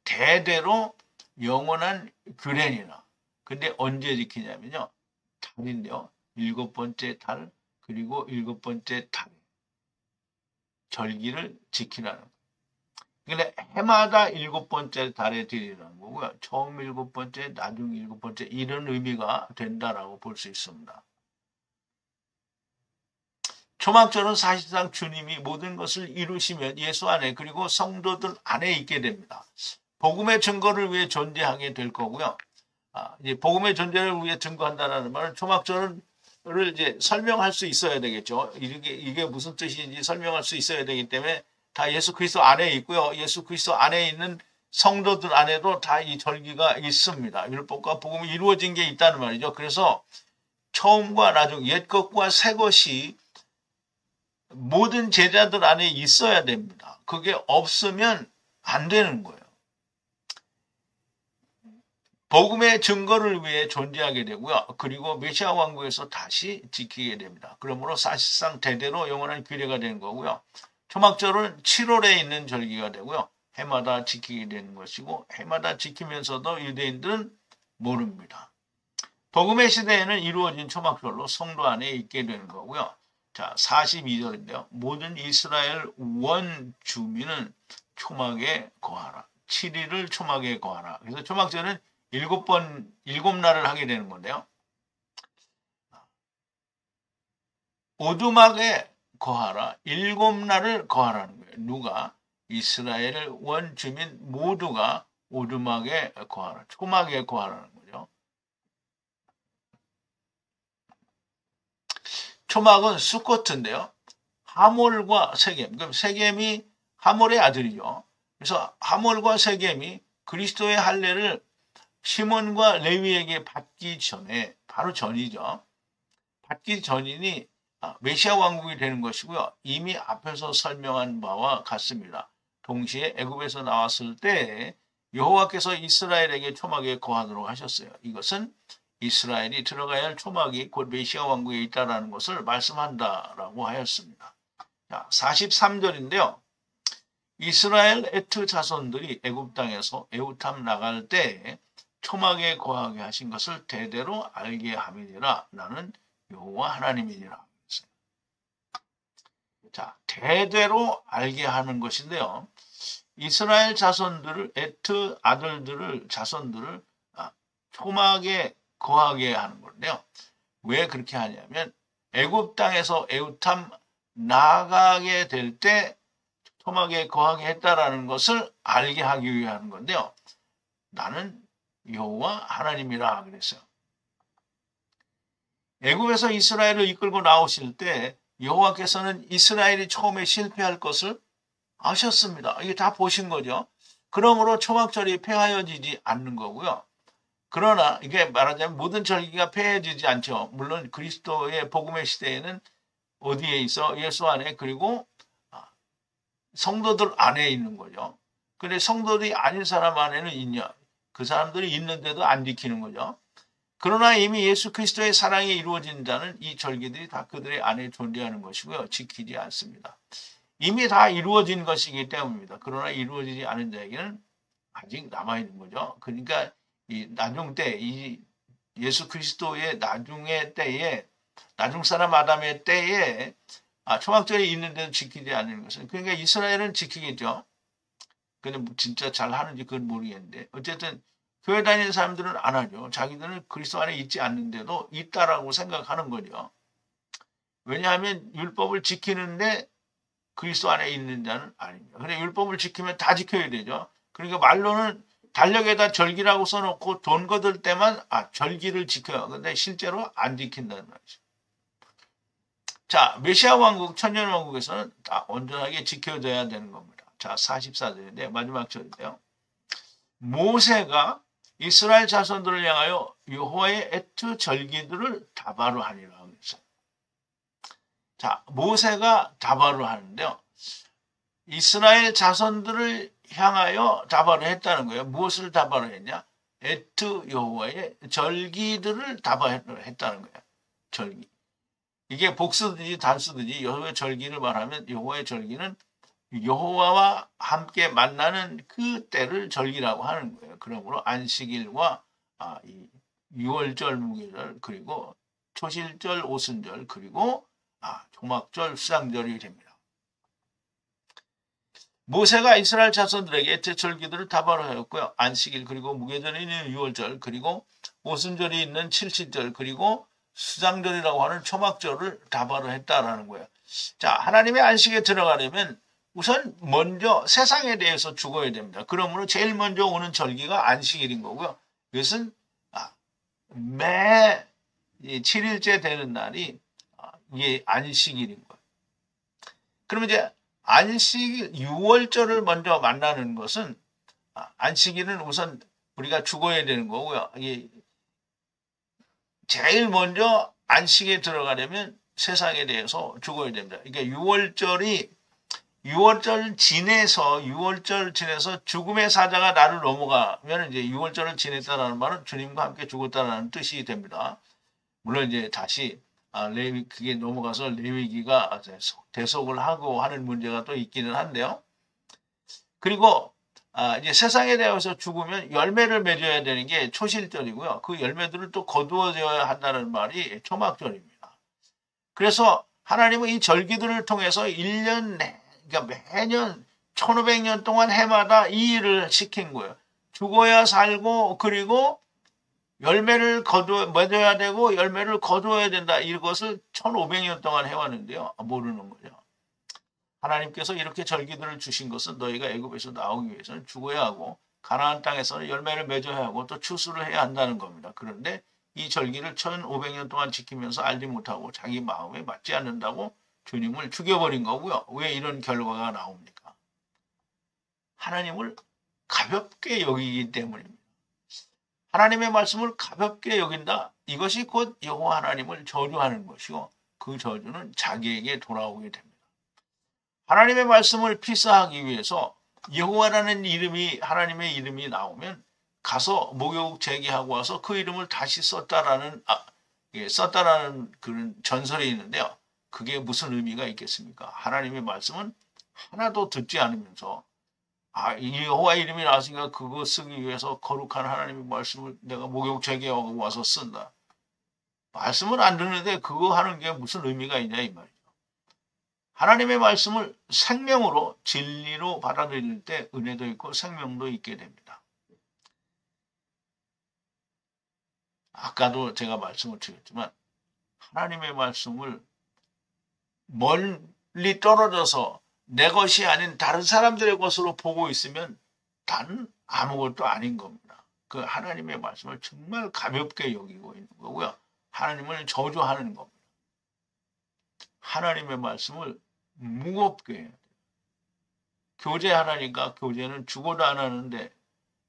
대대로 영원한 규례니라. 근데 언제 지키냐면요. 달인데요. 7번째 달 그리고 7번째 달 절기를 지키라는 거예요. 근데 해마다 7번째 달에 드리라는 거고요. 처음 7번째, 나중 7번째 이런 의미가 된다라고 볼 수 있습니다. 초막절은 사실상 주님이 모든 것을 이루시면 예수 안에 그리고 성도들 안에 있게 됩니다. 복음의 증거를 위해 존재하게 될 거고요. 이제 복음의 존재를 위해 증거한다는 말은 초막절을 이제 설명할 수 있어야 되겠죠. 이게 무슨 뜻인지 설명할 수 있어야 되기 때문에 다 예수 그리스도 안에 있고요. 예수 그리스도 안에 있는 성도들 안에도 다 이 절기가 있습니다. 율법과 복음이 이루어진 게 있다는 말이죠. 그래서 처음과 나중, 옛 것과 새 것이 모든 제자들 안에 있어야 됩니다. 그게 없으면 안 되는 거예요. 복음의 증거를 위해 존재하게 되고요. 그리고 메시아 왕국에서 다시 지키게 됩니다. 그러므로 사실상 대대로 영원한 규례가 되는 거고요. 초막절은 7월에 있는 절기가 되고요. 해마다 지키게 되는 것이고 해마다 지키면서도 유대인들은 모릅니다. 복음의 시대에는 이루어진 초막절로 성도 안에 있게 되는 거고요. 자, 42절인데요. 모든 이스라엘 원 주민은 초막에 거하라. 7일을 초막에 거하라. 그래서 초막절은 7날을 하게 되는 건데요. 오두막에 거하라. 7날을 거하라는 거예요. 누가? 이스라엘 원 주민 모두가 오두막에 거하라. 초막에 거하라는 거죠. 초막은 수코트인데요. 하몰과 세겜. 그럼 세겜이 하몰의 아들이죠. 그래서 하몰과 세겜이 그리스도의 할례를 시몬과 레위에게 받기 전에, 바로 전이죠. 받기 전이니 메시아 왕국이 되는 것이고요. 이미 앞에서 설명한 바와 같습니다. 동시에 애굽에서 나왔을 때 여호와께서 이스라엘에게 초막에 거하도록 하셨어요. 이것은 이스라엘이 들어가야 할 초막이 곧 메시아 왕국에 있다라는 것을 말씀한다라고 하였습니다. 자, 43절인데요. 이스라엘 에트 자손들이 애굽 땅에서 애우탐 나갈 때 초막에 거하게 하신 것을 대대로 알게 함이니라. 나는 여호와 하나님이니라. 자, 대대로 알게 하는 것인데요. 이스라엘 자손들을 에트 아들들을 자손들을 초막에 거하게 하는 건데요. 왜 그렇게 하냐면 애굽 땅에서 애우탐 나가게 될 때 초막에 거하게 했다라는 것을 알게 하기 위해 하는 건데요. 나는 여호와 하나님이라 그랬어요. 애굽에서 이스라엘을 이끌고 나오실 때 여호와께서는 이스라엘이 처음에 실패할 것을 아셨습니다. 이게 다 보신 거죠. 그러므로 초막절이 폐하여지지 않는 거고요. 그러나 이게 말하자면 모든 절기가 폐해지지 않죠. 물론 그리스도의 복음의 시대에는 어디에 있어? 예수 안에, 그리고 성도들 안에 있는 거죠. 근데 성도들이 아닌 사람 안에는 있냐? 그 사람들이 있는데도 안 지키는 거죠. 그러나 이미 예수 그리스도의 사랑이 이루어진 자는 이 절기들이 다 그들의 안에 존재하는 것이고요. 지키지 않습니다. 이미 다 이루어진 것이기 때문입니다. 그러나 이루어지지 않은 자에게는 아직 남아있는 거죠. 그러니까 이 나중 때, 이 예수 그리스도의 나중의 때에, 나중 사람 아담의 때에 초막절이 있는데도 지키지 않는 것은, 그러니까 이스라엘은 지키겠죠. 근데 진짜 잘 하는지 그건 모르겠는데, 어쨌든 교회 다니는 사람들은 안 하죠. 자기들은 그리스도 안에 있지 않는데도 있다라고 생각하는 거죠. 왜냐하면 율법을 지키는데 그리스도 안에 있는 자는 아닙니다. 근데 율법을 지키면 다 지켜야 되죠. 그러니까 말로는 달력에다 절기라고 써놓고 돈 거둘 때만 절기를 지켜요. 근데 실제로 안 지킨다는 말이죠. 자, 메시아 왕국, 천년 왕국에서는 다 온전하게 지켜져야 되는 겁니다. 자, 44절인데 마지막 절인데요. 모세가 이스라엘 자손들을 향하여 여호와의 에트 절기들을 다바로 하니라. 자, 모세가 다바로 하는데요. 이스라엘 자손들을 향하여 다바로 했다는 거예요. 무엇을 다바로 했냐? 에트 여호와의 절기들을 다바로 했다는 거예요. 절기. 이게 복수든지 단수든지 여호와의 절기를 말하면 여호와의 절기는 여호와와 함께 만나는 그 때를 절기라고 하는 거예요. 그러므로 안식일과 이 유월절, 무교절, 그리고 초실절, 오순절, 그리고 초막절, 수장절이 됩니다. 모세가 이스라엘 자손들에게 에트 절기들을 다바로 하였고요. 안식일, 그리고 무교절이 있는 유월절, 그리고 오순절이 있는 칠칠절, 그리고 수장절이라고 하는 초막절을 다바로 했다라는 거예요. 자, 하나님의 안식에 들어가려면 우선 먼저 세상에 대해서 죽어야 됩니다. 그러므로 제일 먼저 오는 절기가 안식일인 거고요. 이것은 매 7일째 되는 날이 이게 안식일인 거예요. 그러면 이제 안식일 6월절을 먼저 만나는 것은 안식일은 우선 우리가 죽어야 되는 거고요. 이게 제일 먼저 안식에 들어가려면 세상에 대해서 죽어야 됩니다. 그러니까 6월절 지내서 죽음의 사자가 나를 넘어가면 이제 6월절을 지냈다라는 말은 주님과 함께 죽었다라는 뜻이 됩니다. 물론 이제 다시 그게 넘어가서 레위기가 대속을 하고 하는 문제가 또 있기는 한데요. 그리고 이제 세상에 대해서 죽으면 열매를 맺어야 되는 게 초실절이고요. 그 열매들을 또 거두어져야 한다는 말이 초막절입니다. 그래서 하나님은 이 절기들을 통해서 1년 내, 그러니까 매년 1500년 동안 해마다 이 일을 시킨 거예요. 죽어야 살고, 그리고 열매를 맺어야 되고 열매를 거두어야 된다. 이것을 1500년 동안 해왔는데요. 모르는 거죠. 하나님께서 이렇게 절기들을 주신 것은 너희가 애굽에서 나오기 위해서는 죽어야 하고 가나안 땅에서는 열매를 맺어야 하고 또 추수를 해야 한다는 겁니다. 그런데 이 절기를 1500년 동안 지키면서 알지 못하고 자기 마음에 맞지 않는다고 주님을 죽여버린 거고요. 왜 이런 결과가 나옵니까? 하나님을 가볍게 여기기 때문입니다. 하나님의 말씀을 가볍게 여긴다. 이것이 곧 여호와 하나님을 저주하는 것이고 그 저주는 자기에게 돌아오게 됩니다. 하나님의 말씀을 필사하기 위해서 여호와라는 이름이, 하나님의 이름이 나오면 가서 목욕 제기하고 와서 그 이름을 다시 썼다라는 그런 전설이 있는데요. 그게 무슨 의미가 있겠습니까? 하나님의 말씀은 하나도 듣지 않으면서 이 여호와 이름이 나왔으니까 그거 쓰기 위해서 거룩한 하나님의 말씀을 내가 목욕 제기하고 와서 쓴다. 말씀을 안 듣는데 그거 하는 게 무슨 의미가 있냐 이 말이죠. 하나님의 말씀을 생명으로 진리로 받아들일 때 은혜도 있고 생명도 있게 됩니다. 아까도 제가 말씀을 드렸지만 하나님의 말씀을 멀리 떨어져서 내 것이 아닌 다른 사람들의 것으로 보고 있으면 단 아무것도 아닌 겁니다. 그 하나님의 말씀을 정말 가볍게 여기고 있는 거고요. 하나님을 저주하는 겁니다. 하나님의 말씀을 무겁게 해야 돼요. 교제하라니까 교제는 죽어도 안 하는데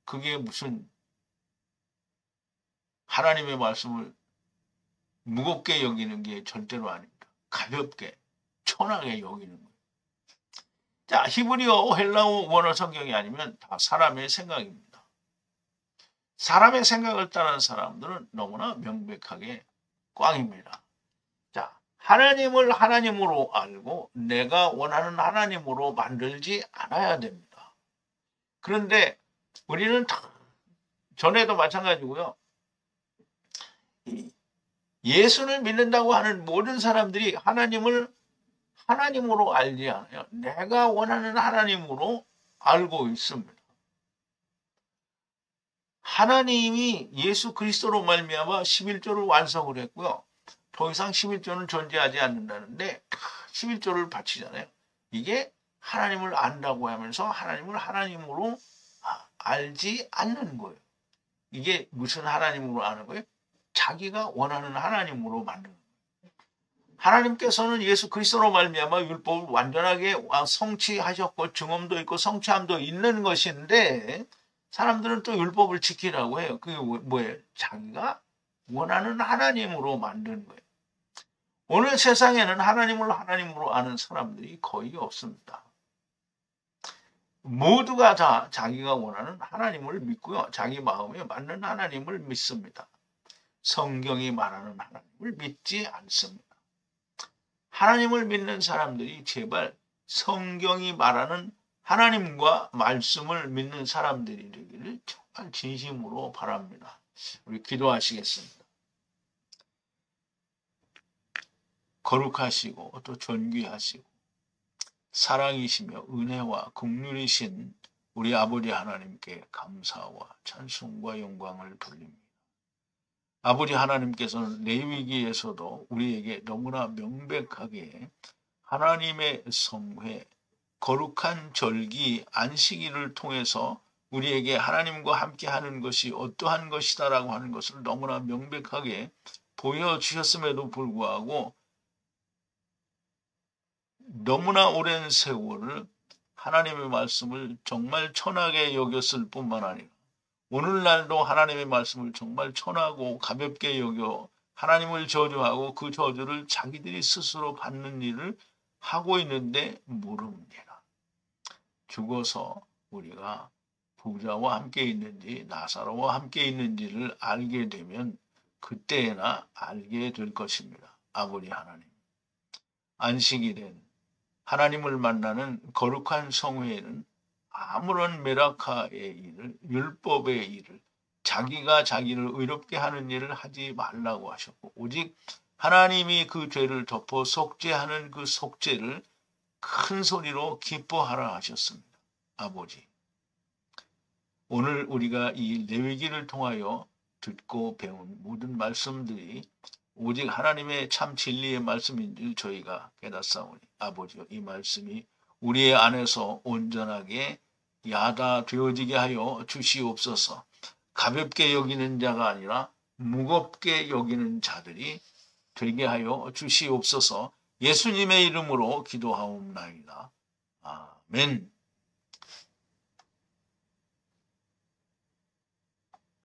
그게 무슨 하나님의 말씀을 무겁게 여기는 게 절대로 아닙니다. 가볍게 천하게 여기는 거예요. 자, 히브리어, 헬라어, 원어 성경이 아니면 다 사람의 생각입니다. 사람의 생각을 따르는 사람들은 너무나 명백하게 꽝입니다. 자, 하나님을 하나님으로 알고 내가 원하는 하나님으로 만들지 않아야 됩니다. 그런데 우리는 전에도 마찬가지고요. 예수를 믿는다고 하는 모든 사람들이 하나님을 하나님으로 알지 않아요. 내가 원하는 하나님으로 알고 있습니다. 하나님이 예수 그리스도로 말미암아 11조를 완성을 했고요. 더 이상 11조는 존재하지 않는다는데 11조를 바치잖아요. 이게 하나님을 안다고 하면서 하나님을 하나님으로 알지 않는 거예요. 이게 무슨 하나님으로 아는 거예요? 자기가 원하는 하나님으로 만드는 거예요. 하나님께서는 예수 그리스도로 말미암아 율법을 완전하게 성취하셨고 증언도 있고 성취함도 있는 것인데 사람들은 또 율법을 지키라고 해요. 그게 뭐예요? 자기가 원하는 하나님으로 만드는 거예요. 오늘 세상에는 하나님을 하나님으로 아는 사람들이 거의 없습니다. 모두가 다 자기가 원하는 하나님을 믿고요. 자기 마음에 맞는 하나님을 믿습니다. 성경이 말하는 하나님을 믿지 않습니다. 하나님을 믿는 사람들이 제발 성경이 말하는 하나님과 말씀을 믿는 사람들이 되기를 정말 진심으로 바랍니다. 우리 기도하시겠습니다. 거룩하시고 또 존귀하시고 사랑이시며 은혜와 긍휼이신 우리 아버지 하나님께 감사와 찬송과 영광을 돌립니다. 아버지 하나님께서는 레위기에서도 우리에게 너무나 명백하게 하나님의 성회, 거룩한 절기, 안식일을 통해서 우리에게 하나님과 함께 하는 것이 어떠한 것이다라고 하는 것을 너무나 명백하게 보여주셨음에도 불구하고 너무나 오랜 세월을 하나님의 말씀을 정말 천하게 여겼을 뿐만 아니라 오늘날도 하나님의 말씀을 정말 천하고 가볍게 여겨 하나님을 저주하고 그 저주를 자기들이 스스로 받는 일을 하고 있는데 모릅니다. 죽어서 우리가 부자와 함께 있는지 나사로와 함께 있는지를 알게 되면 그때나 알게 될 것입니다. 아버지 하나님, 안식일엔 하나님을 만나는 거룩한 성회에는 아무런 메라카의 일을, 율법의 일을, 자기가 자기를 의롭게 하는 일을 하지 말라고 하셨고 오직 하나님이 그 죄를 덮어 속죄하는 그 속죄를 큰 소리로 기뻐하라 하셨습니다. 아버지, 오늘 우리가 이 레위기를 통하여 듣고 배운 모든 말씀들이 오직 하나님의 참 진리의 말씀인 줄 저희가 깨닫사오니 아버지여 이 말씀이 우리의 안에서 온전하게 야다 되어지게 하여 주시옵소서. 가볍게 여기는 자가 아니라 무겁게 여기는 자들이 되게 하여 주시옵소서. 예수님의 이름으로 기도하옵나이다. 아멘.